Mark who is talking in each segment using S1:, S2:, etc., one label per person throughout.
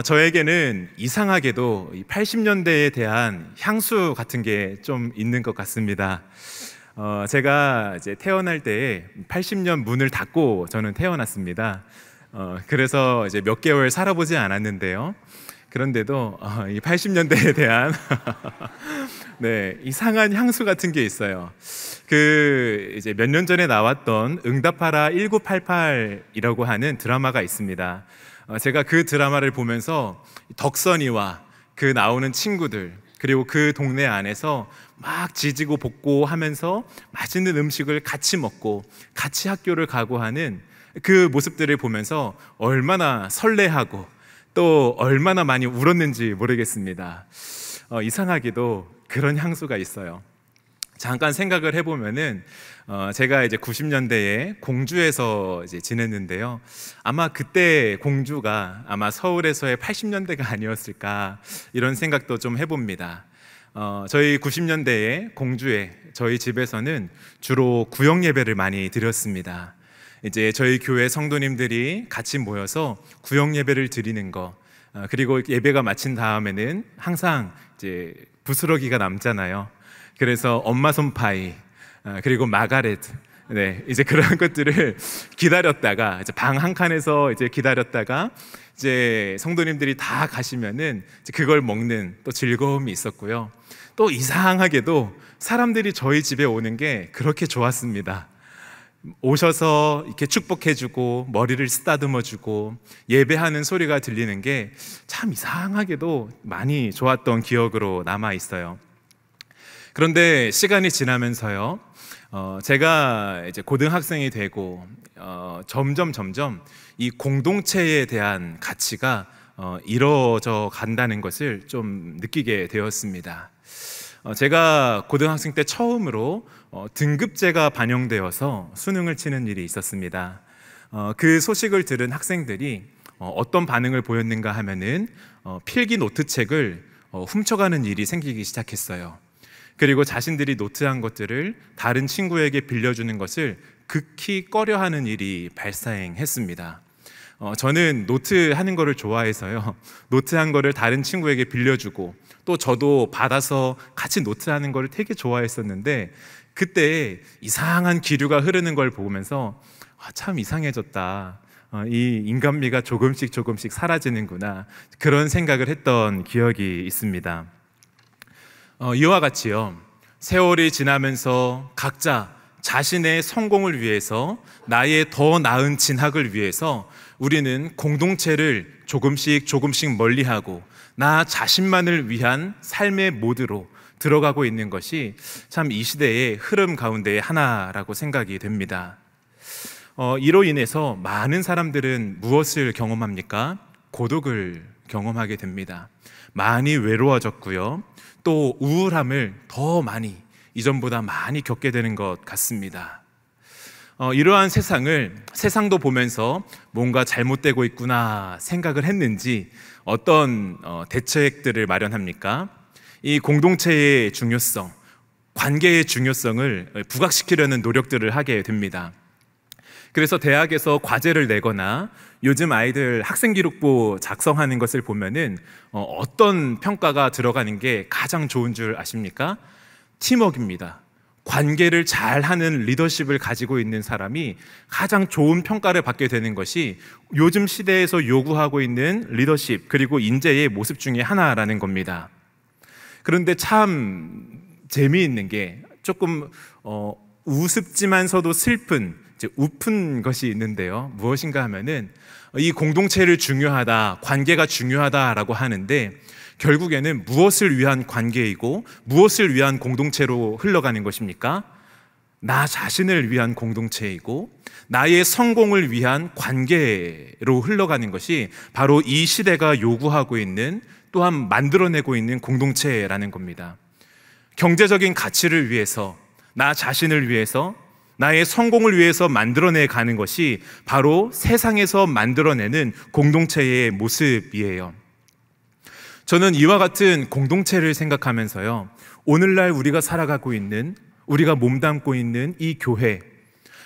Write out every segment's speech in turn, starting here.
S1: 저에게는 이상하게도 이 80년대에 대한 향수 같은 게 좀 있는 것 같습니다. 제가 이제 태어날 때 80년 문을 닫고 저는 태어났습니다. 그래서 이제 몇 개월 살아보지 않았는데요. 그런데도 이 80년대에 대한 네, 이상한 향수 같은 게 있어요. 이제 몇 년 전에 나왔던 응답하라 1988이라고 하는 드라마가 있습니다. 제가 그 드라마를 보면서 덕선이와 그 나오는 친구들, 그리고 그 동네 안에서 막 지지고 볶고 하면서 맛있는 음식을 같이 먹고 같이 학교를 가고 하는 그 모습들을 보면서 얼마나 설레하고 또 얼마나 많이 울었는지 모르겠습니다. 이상하게도 그런 향수가 있어요. 잠깐 생각을 해보면은 제가 이제 90년대에 공주에서 이제 지냈는데요. 아마 그때 공주가 아마 서울에서의 80년대가 아니었을까 이런 생각도 좀 해봅니다. 저희 90년대에 공주에 저희 집에서는 주로 구역 예배를 많이 드렸습니다. 이제 저희 교회 성도님들이 같이 모여서 구역 예배를 드리는 거, 그리고 예배가 마친 다음에는 항상 이제 부스러기가 남잖아요. 그래서 엄마 손파이, 그리고 마가렛, 네, 이제 그런 것들을 기다렸다가 이제 방 한 칸에서 이제 기다렸다가 이제 성도님들이 다 가시면은 이제 그걸 먹는 또 즐거움이 있었고요. 또 이상하게도 사람들이 저희 집에 오는 게 그렇게 좋았습니다. 오셔서 이렇게 축복해주고 머리를 쓰다듬어주고 예배하는 소리가 들리는 게 참 이상하게도 많이 좋았던 기억으로 남아 있어요. 그런데 시간이 지나면서요, 제가 이제 고등학생이 되고 점점 이 공동체에 대한 가치가 이루어져 간다는 것을 좀 느끼게 되었습니다. 제가 고등학생 때 처음으로 등급제가 반영되어서 수능을 치는 일이 있었습니다. 그 소식을 들은 학생들이 어떤 반응을 보였는가 하면은 필기 노트책을 훔쳐가는 일이 생기기 시작했어요. 그리고 자신들이 노트한 것들을 다른 친구에게 빌려주는 것을 극히 꺼려하는 일이 발생했습니다. 저는 노트하는 거를 좋아해서요, 노트한 거를 다른 친구에게 빌려주고 또 저도 받아서 같이 노트하는 거를 되게 좋아했었는데, 그때 이상한 기류가 흐르는 걸 보면서 참 이상해졌다, 이 인간미가 조금씩 사라지는구나, 그런 생각을 했던 기억이 있습니다. 이와 같이요, 세월이 지나면서 각자 자신의 성공을 위해서, 나의 더 나은 진학을 위해서 우리는 공동체를 조금씩 멀리하고 나 자신만을 위한 삶의 모드로 들어가고 있는 것이 참 이 시대의 흐름 가운데의 하나라고 생각이 됩니다. 이로 인해서 많은 사람들은 무엇을 경험합니까? 고독을 경험하게 됩니다. 많이 외로워졌고요, 또 우울함을 더 많이, 이전보다 많이 겪게 되는 것 같습니다. 이러한 세상도 보면서 뭔가 잘못되고 있구나 생각을 했는지 어떤 대책들을 마련합니까? 이 공동체의 중요성, 관계의 중요성을 부각시키려는 노력들을 하게 됩니다. 그래서 대학에서 과제를 내거나 요즘 아이들 학생기록부 작성하는 것을 보면은 어떤 평가가 들어가는 게 가장 좋은 줄 아십니까? 팀워크입니다. 관계를 잘하는 리더십을 가지고 있는 사람이 가장 좋은 평가를 받게 되는 것이 요즘 시대에서 요구하고 있는 리더십, 그리고 인재의 모습 중에 하나라는 겁니다. 그런데 참 재미있는 게 조금 우습지만서도 슬픈, 우픈 것이 있는데요. 무엇인가 하면은 이 공동체를 중요하다, 관계가 중요하다라고 하는데 결국에는 무엇을 위한 관계이고 무엇을 위한 공동체로 흘러가는 것입니까? 나 자신을 위한 공동체이고 나의 성공을 위한 관계로 흘러가는 것이 바로 이 시대가 요구하고 있는, 또한 만들어내고 있는 공동체라는 겁니다. 경제적인 가치를 위해서, 나 자신을 위해서, 나의 성공을 위해서 만들어내 가는 것이 바로 세상에서 만들어내는 공동체의 모습이에요. 저는 이와 같은 공동체를 생각하면서요, 오늘날 우리가 살아가고 있는, 우리가 몸담고 있는 이 교회,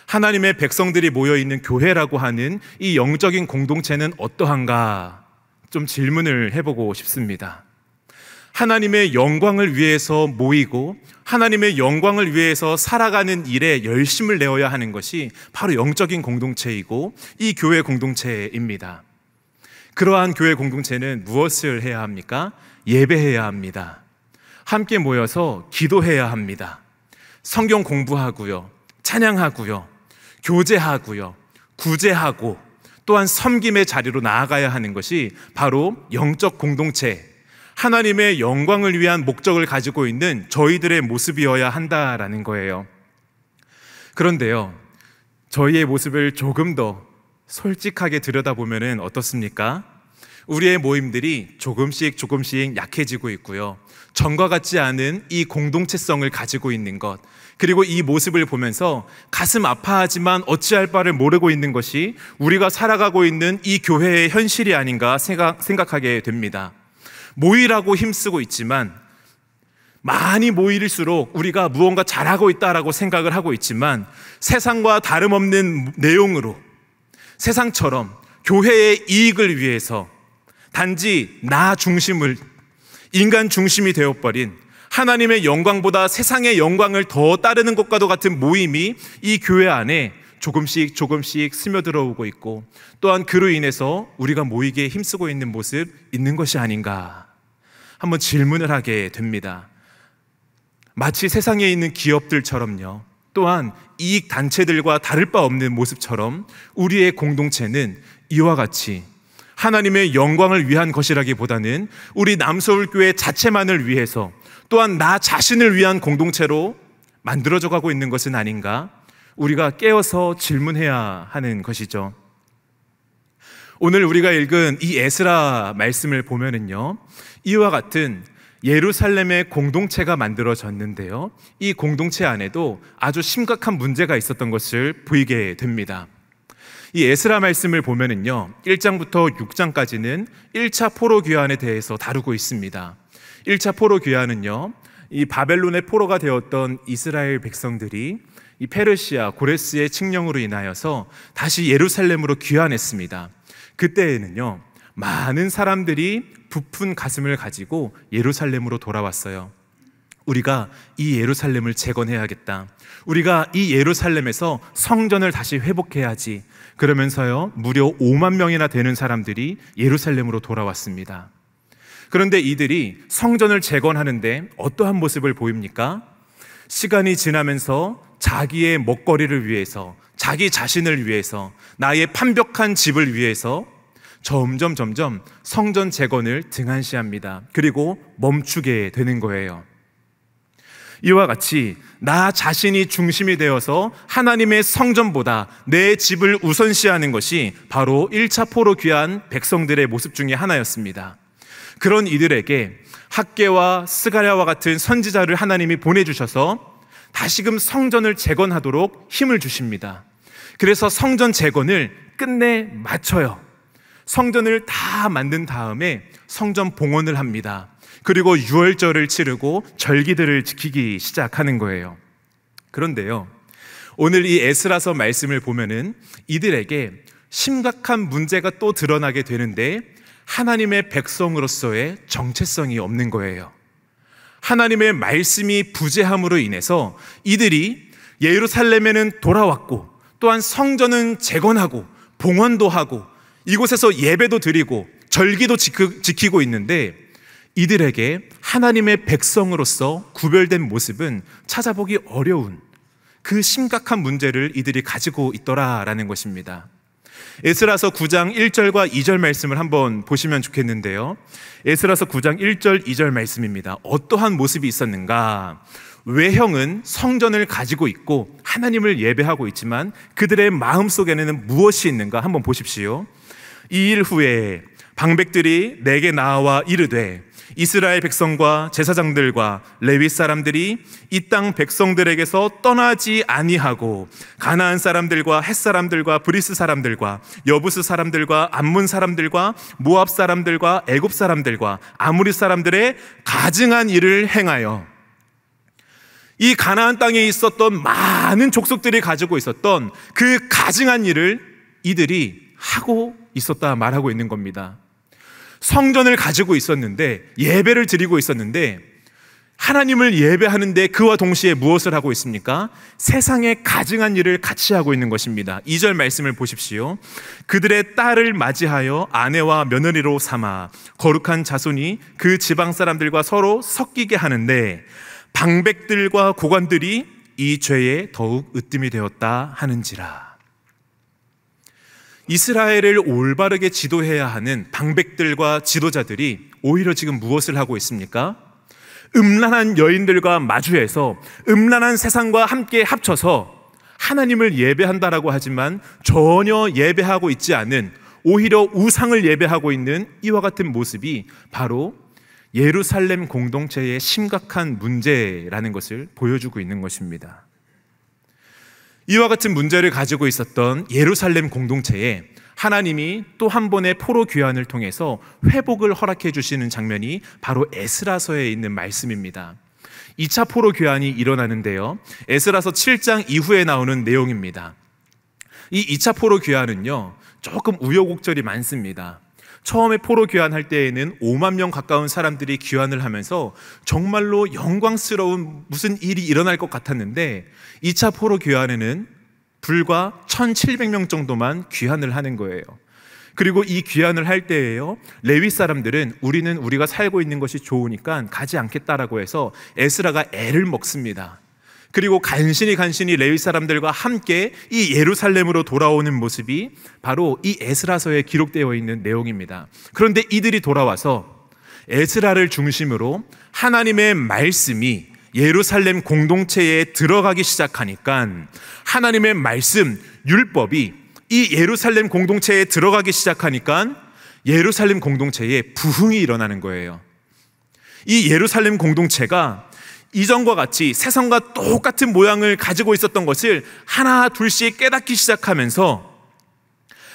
S1: 하나님의 백성들이 모여있는 교회라고 하는 이 영적인 공동체는 어떠한가 좀 질문을 해보고 싶습니다. 하나님의 영광을 위해서 모이고 하나님의 영광을 위해서 살아가는 일에 열심을 내어야 하는 것이 바로 영적인 공동체이고 이 교회 공동체입니다. 그러한 교회 공동체는 무엇을 해야 합니까? 예배해야 합니다. 함께 모여서 기도해야 합니다. 성경 공부하고요, 찬양하고요, 교제하고요, 구제하고 또한 섬김의 자리로 나아가야 하는 것이 바로 영적 공동체, 하나님의 영광을 위한 목적을 가지고 있는 저희들의 모습이어야 한다라는 거예요. 그런데요, 저희의 모습을 조금 더 솔직하게 들여다보면 어떻습니까? 우리의 모임들이 조금씩 약해지고 있고요, 전과 같지 않은 이 공동체성을 가지고 있는 것, 그리고 이 모습을 보면서 가슴 아파하지만 어찌할 바를 모르고 있는 것이 우리가 살아가고 있는 이 교회의 현실이 아닌가 생각하게 됩니다. 모이라고 힘쓰고 있지만, 많이 모일수록 우리가 무언가 잘하고 있다라고 생각을 하고 있지만, 세상과 다름없는 내용으로 세상처럼 교회의 이익을 위해서 단지 나 중심을, 인간 중심이 되어버린 하나님의 영광보다 세상의 영광을 더 따르는 것과도 같은 모임이 이 교회 안에 조금씩 스며들어오고 있고, 또한 그로 인해서 우리가 모이기에 힘쓰고 있는 모습 있는 것이 아닌가 한번 질문을 하게 됩니다. 마치 세상에 있는 기업들처럼요, 또한 이익 단체들과 다를 바 없는 모습처럼 우리의 공동체는 이와 같이 하나님의 영광을 위한 것이라기보다는 우리 남서울교회 자체만을 위해서, 또한 나 자신을 위한 공동체로 만들어져 가고 있는 것은 아닌가, 우리가 깨어서 질문해야 하는 것이죠. 오늘 우리가 읽은 이 에스라 말씀을 보면은요, 이와 같은 예루살렘의 공동체가 만들어졌는데요, 이 공동체 안에도 아주 심각한 문제가 있었던 것을 보이게 됩니다. 이 에스라 말씀을 보면은요, 1장부터 6장까지는 1차 포로 귀환에 대해서 다루고 있습니다. 1차 포로 귀환은요, 이 바벨론의 포로가 되었던 이스라엘 백성들이 이 페르시아 고레스의 칙령으로 인하여서 다시 예루살렘으로 귀환했습니다. 그때에는요, 많은 사람들이 부푼 가슴을 가지고 예루살렘으로 돌아왔어요. 우리가 이 예루살렘을 재건해야겠다, 우리가 이 예루살렘에서 성전을 다시 회복해야지, 그러면서요, 무려 5만 명이나 되는 사람들이 예루살렘으로 돌아왔습니다. 그런데 이들이 성전을 재건하는데 어떠한 모습을 보입니까? 시간이 지나면서 자기의 먹거리를 위해서, 자기 자신을 위해서, 나의 판벽한 집을 위해서 점점 성전 재건을 등한시합니다. 그리고 멈추게 되는 거예요. 이와 같이 나 자신이 중심이 되어서 하나님의 성전보다 내 집을 우선시하는 것이 바로 1차 포로 귀한 백성들의 모습 중에 하나였습니다. 그런 이들에게 학개와 스가랴와 같은 선지자를 하나님이 보내주셔서 다시금 성전을 재건하도록 힘을 주십니다. 그래서 성전 재건을 끝내 마쳐요. 성전을 다 만든 다음에 성전 봉헌을 합니다. 그리고 유월절을 치르고 절기들을 지키기 시작하는 거예요. 그런데요, 오늘 이 에스라서 말씀을 보면은 이들에게 심각한 문제가 또 드러나게 되는데, 하나님의 백성으로서의 정체성이 없는 거예요. 하나님의 말씀이 부재함으로 인해서 이들이 예루살렘에는 돌아왔고, 또한 성전은 재건하고 봉헌도 하고 이곳에서 예배도 드리고 절기도 지키고 있는데, 이들에게 하나님의 백성으로서 구별된 모습은 찾아보기 어려운 그 심각한 문제를 이들이 가지고 있더라라는 것입니다. 에스라서 9장 1절과 2절 말씀을 한번 보시면 좋겠는데요, 에스라서 9장 1절 2절 말씀입니다. 어떠한 모습이 있었는가? 외형은 성전을 가지고 있고 하나님을 예배하고 있지만 그들의 마음속에는 무엇이 있는가 한번 보십시오. 이 일 후에 방백들이 내게 나와 이르되, 이스라엘 백성과 제사장들과 레위 사람들이 이 땅 백성들에게서 떠나지 아니하고 가나안 사람들과 헷 사람들과 브리스 사람들과 여부스 사람들과 암몬 사람들과 모압 사람들과 애굽 사람들과 아무리 사람들의 가증한 일을 행하여, 이 가나안 땅에 있었던 많은 족속들이 가지고 있었던 그 가증한 일을 이들이 하고 있었다 말하고 있는 겁니다. 성전을 가지고 있었는데, 예배를 드리고 있었는데, 하나님을 예배하는데 그와 동시에 무엇을 하고 있습니까? 세상에 가증한 일을 같이 하고 있는 것입니다. 2절 말씀을 보십시오. 그들의 딸을 맞이하여 아내와 며느리로 삼아 거룩한 자손이 그 지방 사람들과 서로 섞이게 하는데 방백들과 고관들이 이 죄에 더욱 으뜸이 되었다 하는지라. 이스라엘을 올바르게 지도해야 하는 방백들과 지도자들이 오히려 지금 무엇을 하고 있습니까? 음란한 여인들과 마주해서 음란한 세상과 함께 합쳐서 하나님을 예배한다라고 하지만 전혀 예배하고 있지 않은, 오히려 우상을 예배하고 있는 이와 같은 모습이 바로 예루살렘 공동체의 심각한 문제라는 것을 보여주고 있는 것입니다. 이와 같은 문제를 가지고 있었던 예루살렘 공동체에 하나님이 또 한 번의 포로 귀환을 통해서 회복을 허락해 주시는 장면이 바로 에스라서에 있는 말씀입니다. 2차 포로 귀환이 일어나는데요, 에스라서 7장 이후에 나오는 내용입니다. 이 2차 포로 귀환은요, 조금 우여곡절이 많습니다. 처음에 포로 귀환할 때에는 5만 명 가까운 사람들이 귀환을 하면서 정말로 영광스러운 무슨 일이 일어날 것 같았는데 2차 포로 귀환에는 불과 1,700명 정도만 귀환을 하는 거예요. 그리고 이 귀환을 할 때에요, 레위 사람들은 우리가 살고 있는 것이 좋으니까 가지 않겠다라고 해서 에스라가 애를 먹습니다. 그리고 간신히 레위 사람들과 함께 이 예루살렘으로 돌아오는 모습이 바로 이 에스라서에 기록되어 있는 내용입니다. 그런데 이들이 돌아와서 에스라를 중심으로 하나님의 말씀이 예루살렘 공동체에 들어가기 시작하니까 하나님의 말씀, 율법이 이 예루살렘 공동체에 들어가기 시작하니까 예루살렘 공동체에 부흥이 일어나는 거예요. 이 예루살렘 공동체가 이전과 같이 세상과 똑같은 모양을 가지고 있었던 것을 하나 둘씩 깨닫기 시작하면서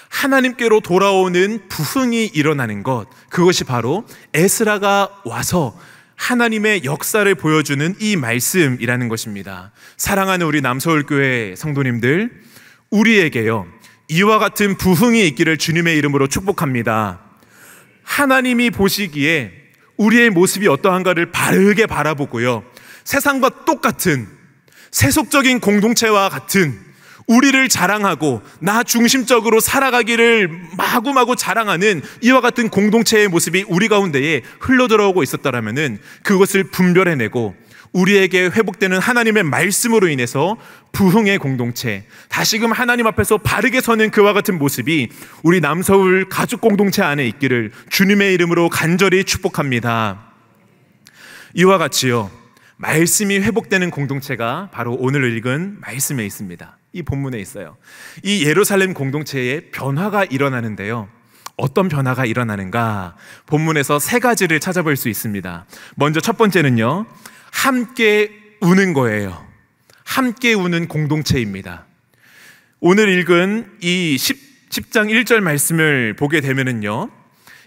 S1: 하나님께로 돌아오는 부흥이 일어나는 것, 그것이 바로 에스라가 와서 하나님의 역사를 보여주는 이 말씀이라는 것입니다. 사랑하는 우리 남서울교회 성도님들, 우리에게요, 이와 같은 부흥이 있기를 주님의 이름으로 축복합니다. 하나님이 보시기에 우리의 모습이 어떠한가를 바르게 바라보고요, 세상과 똑같은 세속적인 공동체와 같은 우리를 자랑하고 나 중심적으로 살아가기를 마구마구 자랑하는 이와 같은 공동체의 모습이 우리 가운데에 흘러들어오고 있었다라면은 그것을 분별해내고 우리에게 회복되는 하나님의 말씀으로 인해서 부흥의 공동체, 다시금 하나님 앞에서 바르게 서는 그와 같은 모습이 우리 남서울 가족 공동체 안에 있기를 주님의 이름으로 간절히 축복합니다. 이와 같이요, 말씀이 회복되는 공동체가 바로 오늘 읽은 말씀에 있습니다. 이 본문에 있어요. 이 예루살렘 공동체에 변화가 일어나는데요, 어떤 변화가 일어나는가? 본문에서 세 가지를 찾아볼 수 있습니다. 먼저 첫 번째는요, 함께 우는 거예요. 함께 우는 공동체입니다. 오늘 읽은 이 10장 1절 말씀을 보게 되면은요,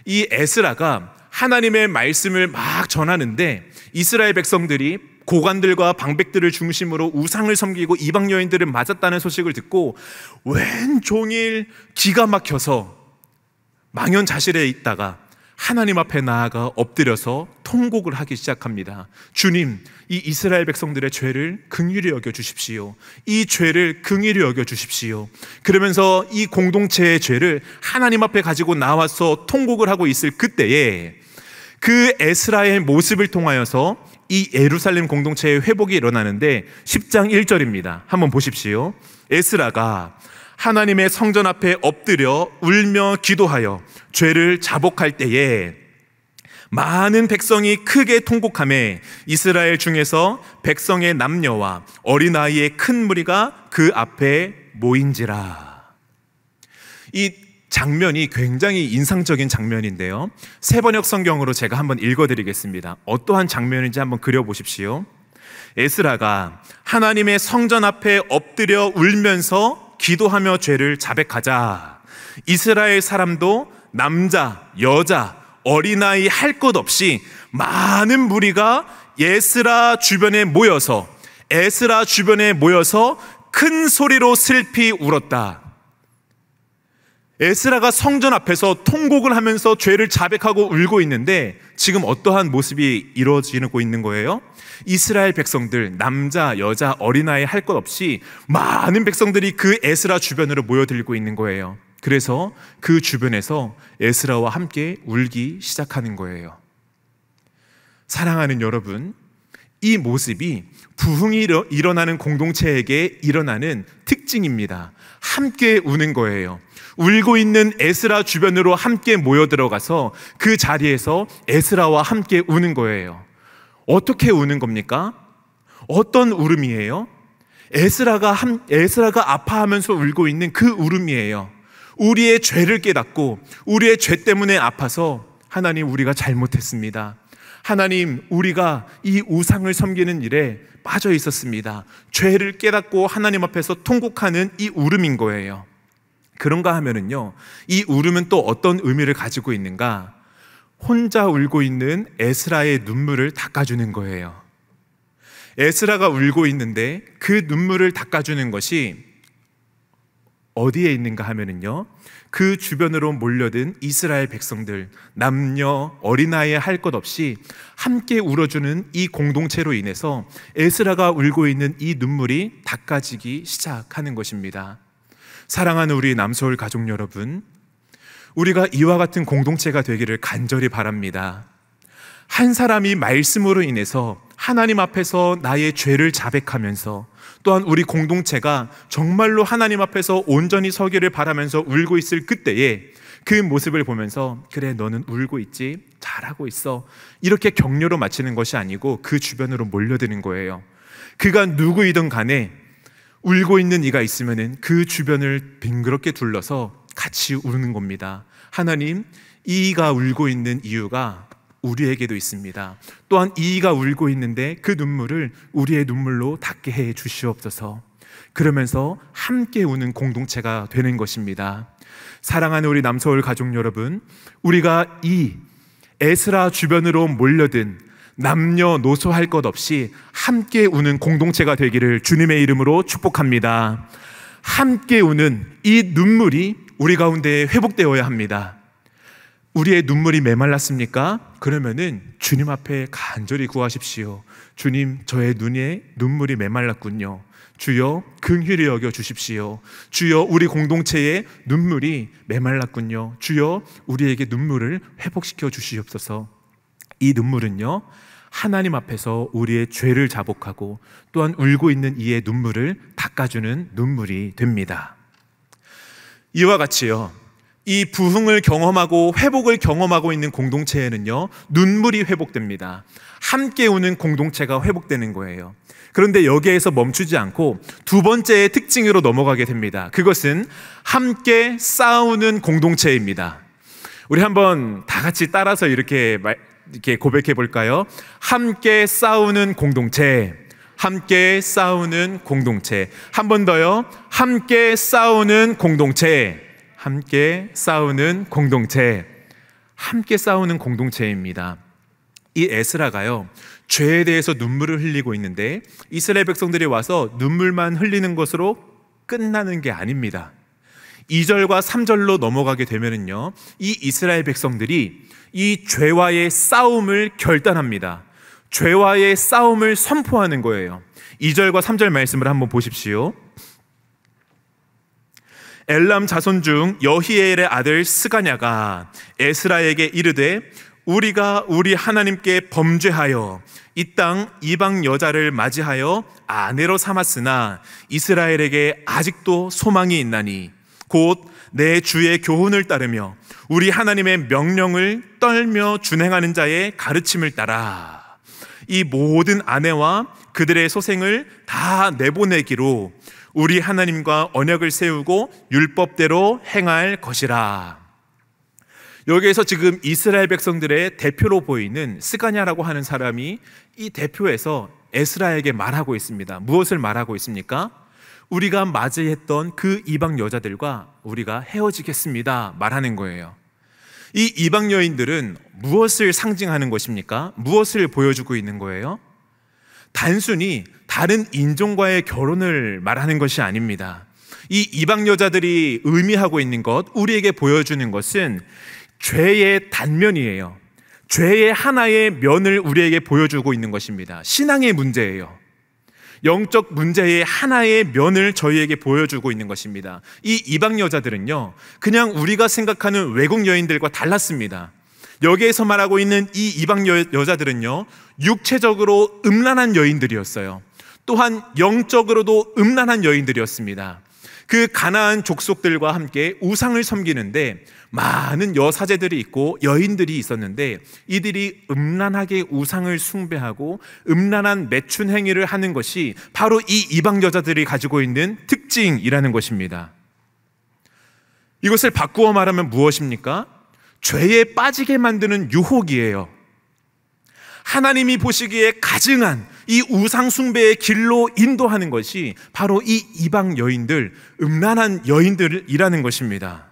S1: 이 에스라가 하나님의 말씀을 막 전하는데 이스라엘 백성들이 고관들과 방백들을 중심으로 우상을 섬기고 이방 여인들을 맞았다는 소식을 듣고 웬종일 기가 막혀서 망연자실해 있다가 하나님 앞에 나아가 엎드려서 통곡을 하기 시작합니다. 주님, 이 이스라엘 백성들의 죄를 긍휼히 여겨 주십시오. 이 죄를 긍휼히 여겨 주십시오. 그러면서 이 공동체의 죄를 하나님 앞에 가지고 나와서 통곡을 하고 있을 그때에 그 에스라의 모습을 통하여서 이 예루살렘 공동체의 회복이 일어나는데 10장 1절입니다. 한번 보십시오. 에스라가 하나님의 성전 앞에 엎드려 울며 기도하여 죄를 자복할 때에 많은 백성이 크게 통곡하며 이스라엘 중에서 백성의 남녀와 어린아이의 큰 무리가 그 앞에 모인지라. 이 장면이 굉장히 인상적인 장면인데요, 세번역 성경으로 제가 한번 읽어드리겠습니다. 어떠한 장면인지 한번 그려보십시오. 에스라가 하나님의 성전 앞에 엎드려 울면서 기도하며 죄를 자백하자 이스라엘 사람도 남자, 여자, 어린아이 할 것 없이 많은 무리가 에스라 주변에 모여서 큰 소리로 슬피 울었다. 에스라가 성전 앞에서 통곡을 하면서 죄를 자백하고 울고 있는데 지금 어떠한 모습이 이루어지고 있는 거예요? 이스라엘 백성들, 남자, 여자, 어린아이 할 것 없이 많은 백성들이 그 에스라 주변으로 모여들고 있는 거예요. 그래서 그 주변에서 에스라와 함께 울기 시작하는 거예요. 사랑하는 여러분, 이 모습이 부흥이 일어나는 공동체에게 일어나는 특징입니다. 함께 우는 거예요. 울고 있는 에스라 주변으로 함께 모여 들어가서 그 자리에서 에스라와 함께 우는 거예요. 어떻게 우는 겁니까? 어떤 울음이에요? 에스라가 아파하면서 울고 있는 그 울음이에요. 우리의 죄를 깨닫고 우리의 죄 때문에 아파서 하나님, 우리가 잘못했습니다. 하나님, 우리가 이 우상을 섬기는 일에 빠져 있었습니다. 죄를 깨닫고 하나님 앞에서 통곡하는 이 울음인 거예요. 그런가 하면은요, 이 울음은 또 어떤 의미를 가지고 있는가? 혼자 울고 있는 에스라의 눈물을 닦아주는 거예요. 에스라가 울고 있는데 그 눈물을 닦아주는 것이 어디에 있는가 하면은요, 그 주변으로 몰려든 이스라엘 백성들, 남녀, 어린아이 할 것 없이 함께 울어주는 이 공동체로 인해서 에스라가 울고 있는 이 눈물이 닦아지기 시작하는 것입니다. 사랑하는 우리 남서울 가족 여러분, 우리가 이와 같은 공동체가 되기를 간절히 바랍니다. 한 사람이 말씀으로 인해서 하나님 앞에서 나의 죄를 자백하면서, 또한 우리 공동체가 정말로 하나님 앞에서 온전히 서기를 바라면서 울고 있을 그때에 그 모습을 보면서, 그래, 너는 울고 있지? 잘하고 있어, 이렇게 격려로 마치는 것이 아니고 그 주변으로 몰려드는 거예요. 그가 누구이든 간에 울고 있는 이가 있으면은 그 주변을 빙그럽게 둘러서 같이 우는 겁니다. 하나님, 이가 울고 있는 이유가 우리에게도 있습니다. 또한 이가 울고 있는데 그 눈물을 우리의 눈물로 닦게 해 주시옵소서. 그러면서 함께 우는 공동체가 되는 것입니다. 사랑하는 우리 남서울 가족 여러분, 우리가 이 에스라 주변으로 몰려든 남녀노소 할 것 없이 함께 우는 공동체가 되기를 주님의 이름으로 축복합니다. 함께 우는 이 눈물이 우리 가운데 회복되어야 합니다. 우리의 눈물이 메말랐습니까? 그러면은 주님 앞에 간절히 구하십시오. 주님, 저의 눈물이 메말랐군요. 주여, 긍휼히 여겨 주십시오. 주여, 우리 공동체의 눈물이 메말랐군요. 주여, 우리에게 눈물을 회복시켜 주시옵소서. 이 눈물은요, 하나님 앞에서 우리의 죄를 자복하고 또한 울고 있는 이의 눈물을 닦아주는 눈물이 됩니다. 이와 같이요, 이 부흥을 경험하고 회복을 경험하고 있는 공동체에는요, 눈물이 회복됩니다. 함께 우는 공동체가 회복되는 거예요. 그런데 여기에서 멈추지 않고 두 번째의 특징으로 넘어가게 됩니다. 그것은 함께 싸우는 공동체입니다. 우리 한번 다 같이 따라서 이렇게 고백해 볼까요? 함께 싸우는 공동체, 함께 싸우는 공동체. 한 번 더요. 함께 싸우는 공동체, 함께 싸우는 공동체. 함께 싸우는 공동체입니다. 이 에스라가요, 죄에 대해서 눈물을 흘리고 있는데 이스라엘 백성들이 와서 눈물만 흘리는 것으로 끝나는 게 아닙니다. 2절과 3절로 넘어가게 되면은요, 이 이스라엘 백성들이 이 죄와의 싸움을 결단합니다. 죄와의 싸움을 선포하는 거예요. 2절과 3절 말씀을 한번 보십시오. 엘람 자손 중 여히엘의 아들 스가냐가 에스라에게 이르되, 우리가 우리 하나님께 범죄하여 이 땅 이방 여자를 맞이하여 아내로 삼았으나 이스라엘에게 아직도 소망이 있나니 곧 내 주의 교훈을 따르며 우리 하나님의 명령을 떨며 준행하는 자의 가르침을 따라 이 모든 아내와 그들의 소생을 다 내보내기로 우리 하나님과 언약을 세우고 율법대로 행할 것이라. 여기에서 지금 이스라엘 백성들의 대표로 보이는 스가냐라고 하는 사람이 이 대표에서 에스라에게 말하고 있습니다. 무엇을 말하고 있습니까? 우리가 맞이했던 그 이방 여자들과 우리가 헤어지겠습니다 말하는 거예요. 이 이방 여인들은 무엇을 상징하는 것입니까? 무엇을 보여주고 있는 거예요? 단순히 다른 인종과의 결혼을 말하는 것이 아닙니다. 이 이방 여자들이 의미하고 있는 것, 우리에게 보여주는 것은 죄의 단면이에요. 죄의 하나의 면을 우리에게 보여주고 있는 것입니다. 신앙의 문제예요. 영적 문제의 하나의 면을 저희에게 보여주고 있는 것입니다. 이 이방 여자들은요, 그냥 우리가 생각하는 외국 여인들과 달랐습니다. 여기에서 말하고 있는 이 이방 여자들은요, 육체적으로 음란한 여인들이었어요. 또한 영적으로도 음란한 여인들이었습니다. 그 가나안 족속들과 함께 우상을 섬기는데 많은 여사제들이 있고 여인들이 있었는데, 이들이 음란하게 우상을 숭배하고 음란한 매춘 행위를 하는 것이 바로 이 이방 여자들이 가지고 있는 특징이라는 것입니다. 이것을 바꾸어 말하면 무엇입니까? 죄에 빠지게 만드는 유혹이에요. 하나님이 보시기에 가증한 이 우상 숭배의 길로 인도하는 것이 바로 이 이방 여인들, 음란한 여인들이라는 것입니다.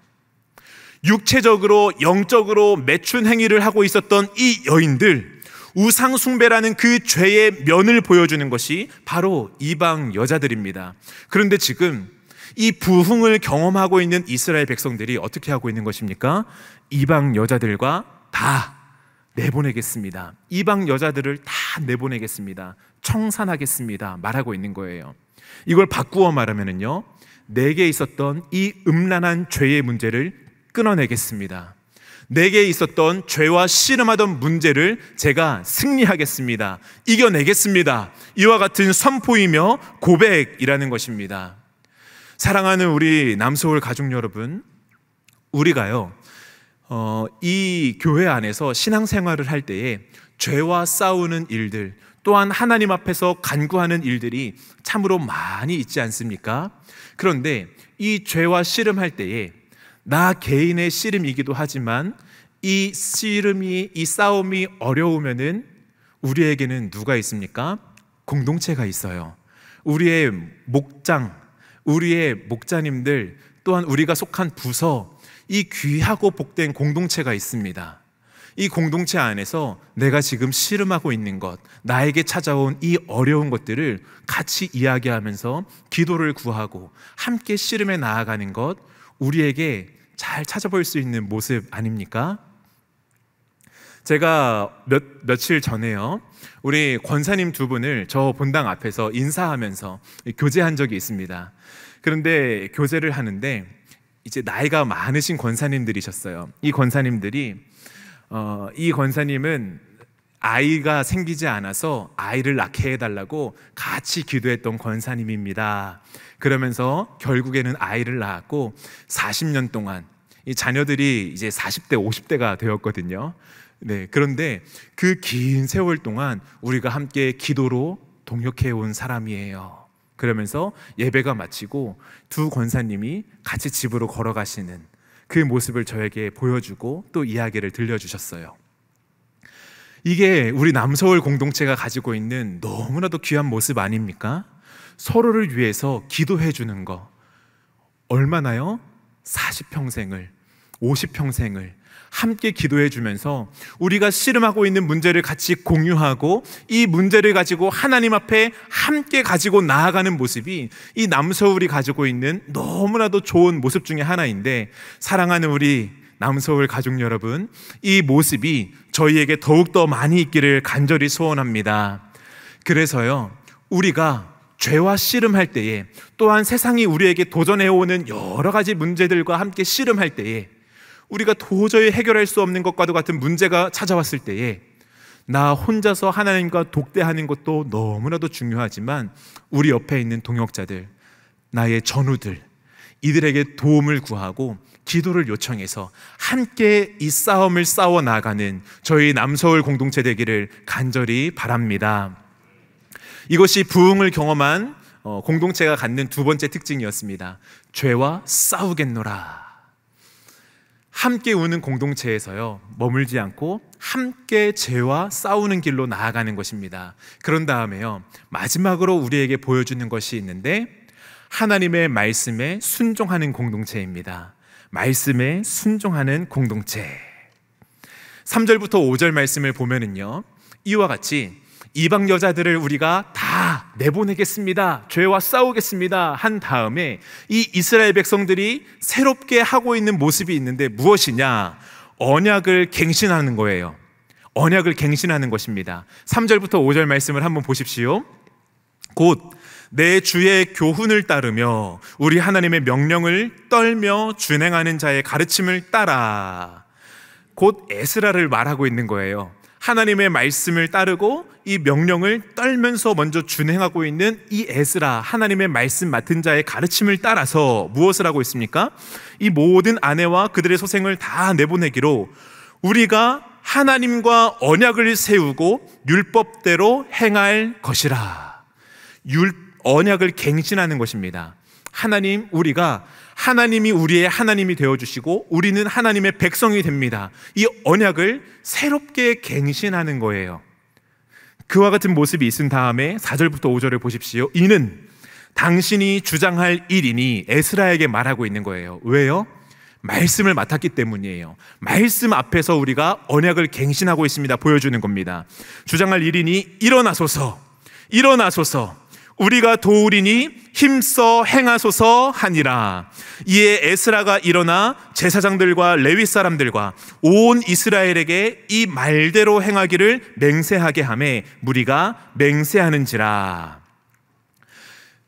S1: 육체적으로 영적으로 매춘 행위를 하고 있었던 이 여인들, 우상 숭배라는 그 죄의 면을 보여주는 것이 바로 이방 여자들입니다. 그런데 지금 이 부흥을 경험하고 있는 이스라엘 백성들이 어떻게 하고 있는 것입니까? 이방 여자들과 다 내보내겠습니다. 이방 여자들을 다 내보내겠습니다. 청산하겠습니다. 말하고 있는 거예요. 이걸 바꾸어 말하면요, 내게 있었던 이 음란한 죄의 문제를 끊어내겠습니다. 내게 있었던 죄와 씨름하던 문제를 제가 승리하겠습니다. 이겨내겠습니다. 이와 같은 선포이며 고백이라는 것입니다. 사랑하는 우리 남서울 가족 여러분, 우리가요, 이 교회 안에서 신앙생활을 할 때에 죄와 싸우는 일들, 또한 하나님 앞에서 간구하는 일들이 참으로 많이 있지 않습니까? 그런데 이 죄와 씨름할 때에 나 개인의 씨름이기도 하지만 이 씨름이, 이 싸움이 어려우면은 우리에게는 누가 있습니까? 공동체가 있어요. 우리의 목장, 우리의 목자님들, 또한 우리가 속한 부서, 이 귀하고 복된 공동체가 있습니다. 이 공동체 안에서 내가 지금 씨름하고 있는 것, 나에게 찾아온 이 어려운 것들을 같이 이야기하면서 기도를 구하고 함께 씨름해 나아가는 것, 우리에게 잘 찾아볼 수 있는 모습 아닙니까? 제가 며칠 전에요, 우리 권사님 두 분을 저 본당 앞에서 인사하면서 교제한 적이 있습니다. 그런데 교제를 하는데 이제 나이가 많으신 권사님들이셨어요. 이 권사님은 아이가 생기지 않아서 아이를 낳게 해달라고 같이 기도했던 권사님입니다. 그러면서 결국에는 아이를 낳았고 40년 동안 이 자녀들이 이제 40대, 50대가 되었거든요. 네, 그런데 그 긴 세월 동안 우리가 함께 기도로 동역해 온 사람이에요. 그러면서 예배가 마치고 두 권사님이 같이 집으로 걸어가시는 그 모습을 저에게 보여주고 또 이야기를 들려주셨어요. 이게 우리 남서울 공동체가 가지고 있는 너무나도 귀한 모습 아닙니까? 서로를 위해서 기도해 주는 거. 얼마나요? 40평생을, 50평생을 함께 기도해 주면서 우리가 씨름하고 있는 문제를 같이 공유하고 이 문제를 가지고 하나님 앞에 함께 가지고 나아가는 모습이 이 남서울이 가지고 있는 너무나도 좋은 모습 중에 하나인데, 사랑하는 우리 남서울 가족 여러분, 이 모습이 저희에게 더욱더 많이 있기를 간절히 소원합니다. 그래서요, 우리가 죄와 씨름할 때에, 또한 세상이 우리에게 도전해오는 여러 가지 문제들과 함께 씨름할 때에, 우리가 도저히 해결할 수 없는 것과도 같은 문제가 찾아왔을 때에 나 혼자서 하나님과 독대하는 것도 너무나도 중요하지만 우리 옆에 있는 동역자들, 나의 전우들, 이들에게 도움을 구하고 기도를 요청해서 함께 이 싸움을 싸워 나가는 저희 남서울 공동체 되기를 간절히 바랍니다. 이것이 부흥을 경험한 공동체가 갖는 두 번째 특징이었습니다. 죄와 싸우겠노라. 함께 우는 공동체에서요, 머물지 않고 함께 죄와 싸우는 길로 나아가는 것입니다. 그런 다음에요, 마지막으로 우리에게 보여주는 것이 있는데, 하나님의 말씀에 순종하는 공동체입니다. 말씀에 순종하는 공동체. 3절부터 5절 말씀을 보면은요, 이와 같이 이방 여자들을 우리가 다 다 내보내겠습니다. 죄와 싸우겠습니다. 한 다음에 이 이스라엘 백성들이 새롭게 하고 있는 모습이 있는데 무엇이냐? 언약을 갱신하는 거예요. 언약을 갱신하는 것입니다. 3절부터 5절 말씀을 한번 보십시오. 곧 내 주의 교훈을 따르며 우리 하나님의 명령을 떨며 준행하는 자의 가르침을 따라. 곧 에스라를 말하고 있는 거예요. 하나님의 말씀을 따르고 이 명령을 떨면서 먼저 준행하고 있는 이 에스라, 하나님의 말씀 맡은 자의 가르침을 따라서 무엇을 하고 있습니까? 이 모든 아내와 그들의 소생을 다 내보내기로 우리가 하나님과 언약을 세우고 율법대로 행할 것이라. 언약을 갱신하는 것입니다. 하나님이 우리의 하나님이 되어주시고 우리는 하나님의 백성이 됩니다. 이 언약을 새롭게 갱신하는 거예요. 그와 같은 모습이 있은 다음에 4절부터 5절을 보십시오. 이는 당신이 주장할 일이니 에스라에게 말하고 있는 거예요. 왜요? 말씀을 맡았기 때문이에요. 말씀 앞에서 우리가 언약을 갱신하고 있습니다. 보여주는 겁니다. 주장할 일이니 일어나소서 우리가 도우리니 힘써 행하소서 하니라. 이에 에스라가 일어나 제사장들과 레위 사람들과 온 이스라엘에게 이 말대로 행하기를 맹세하게 하매 무리가 맹세하는지라.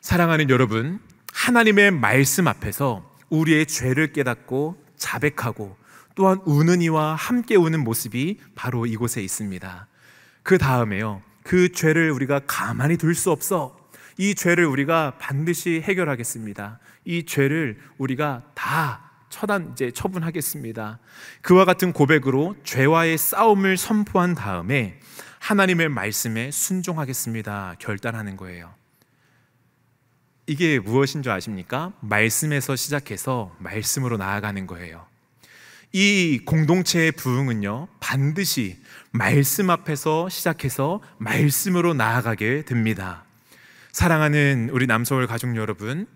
S1: 사랑하는 여러분, 하나님의 말씀 앞에서 우리의 죄를 깨닫고 자백하고 또한 우는 이와 함께 우는 모습이 바로 이곳에 있습니다. 그 다음에요, 그 죄를 우리가 가만히 둘 수 없어. 이 죄를 우리가 반드시 해결하겠습니다. 이 죄를 우리가 다 처분하겠습니다. 그와 같은 고백으로 죄와의 싸움을 선포한 다음에 하나님의 말씀에 순종하겠습니다. 결단하는 거예요. 이게 무엇인 줄 아십니까? 말씀에서 시작해서 말씀으로 나아가는 거예요. 이 공동체의 부흥은요, 반드시 말씀 앞에서 시작해서 말씀으로 나아가게 됩니다. 사랑하는 우리 남서울 가족 여러분,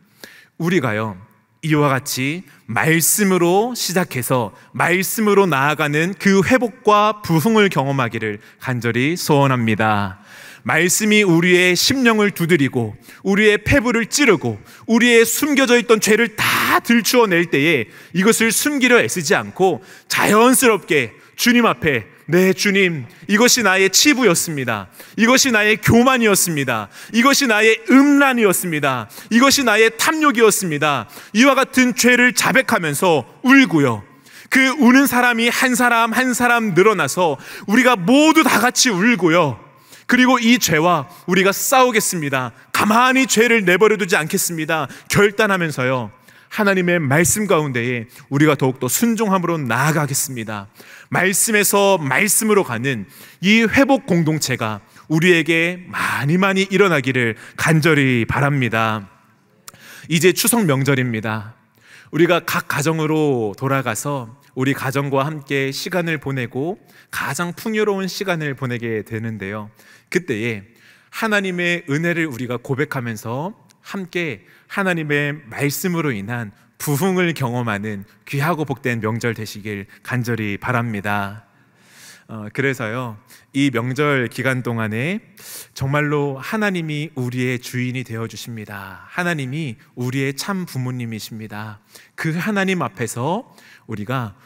S1: 우리가요 이와 같이 말씀으로 시작해서 말씀으로 나아가는 그 회복과 부흥을 경험하기를 간절히 소원합니다. 말씀이 우리의 심령을 두드리고 우리의 폐부를 찌르고 우리의 숨겨져 있던 죄를 다 들추어낼 때에 이것을 숨기려 애쓰지 않고 자연스럽게 주님 앞에, 네 주님, 이것이 나의 치부였습니다. 이것이 나의 교만이었습니다. 이것이 나의 음란이었습니다. 이것이 나의 탐욕이었습니다. 이와 같은 죄를 자백하면서 울고요, 그 우는 사람이 한 사람 한 사람 늘어나서 우리가 모두 다 같이 울고요, 그리고 이 죄와 우리가 싸우겠습니다. 가만히 죄를 내버려두지 않겠습니다. 결단하면서요, 하나님의 말씀 가운데에 우리가 더욱더 순종함으로 나아가겠습니다. 말씀에서 말씀으로 가는 이 회복 공동체가 우리에게 많이 일어나기를 간절히 바랍니다. 이제 추석 명절입니다. 우리가 각 가정으로 돌아가서 우리 가정과 함께 시간을 보내고 가장 풍요로운 시간을 보내게 되는데요, 그때에 하나님의 은혜를 우리가 고백하면서 함께 하나님의 말씀으로 인한 부흥을 경험하는 귀하고 복된 명절 되시길 간절히 바랍니다. 그래서요, 이 명절 기간 동안에 정말로 하나님이 우리의 주인이 되어주십니다. 하나님이 우리의 참 부모님이십니다. 그 하나님 앞에서 우리가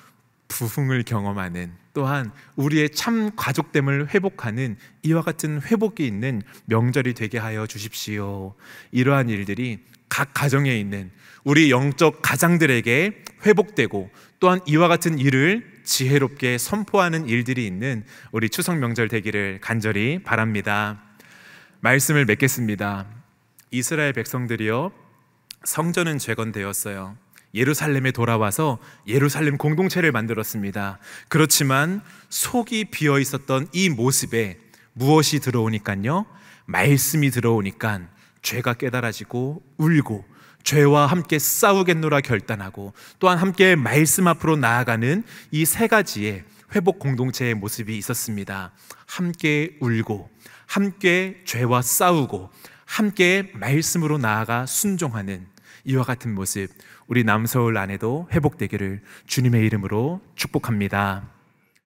S1: 부흥을 경험하는, 또한 우리의 참 가족됨을 회복하는 이와 같은 회복이 있는 명절이 되게 하여 주십시오. 이러한 일들이 각 가정에 있는 우리 영적 가장들에게 회복되고 또한 이와 같은 일을 지혜롭게 선포하는 일들이 있는 우리 추석 명절 되기를 간절히 바랍니다. 말씀을 맺겠습니다. 이스라엘 백성들이요, 성전은 재건되었어요. 예루살렘에 돌아와서 예루살렘 공동체를 만들었습니다. 그렇지만 속이 비어 있었던 이 모습에 무엇이 들어오니까요, 말씀이 들어오니까 죄가 깨달아지고 울고 죄와 함께 싸우겠노라 결단하고 또한 함께 말씀 앞으로 나아가는 이 세 가지의 회복 공동체의 모습이 있었습니다. 함께 울고 함께 죄와 싸우고 함께 말씀으로 나아가 순종하는 이와 같은 모습, 우리 남서울 안에도 회복되기를 주님의 이름으로 축복합니다.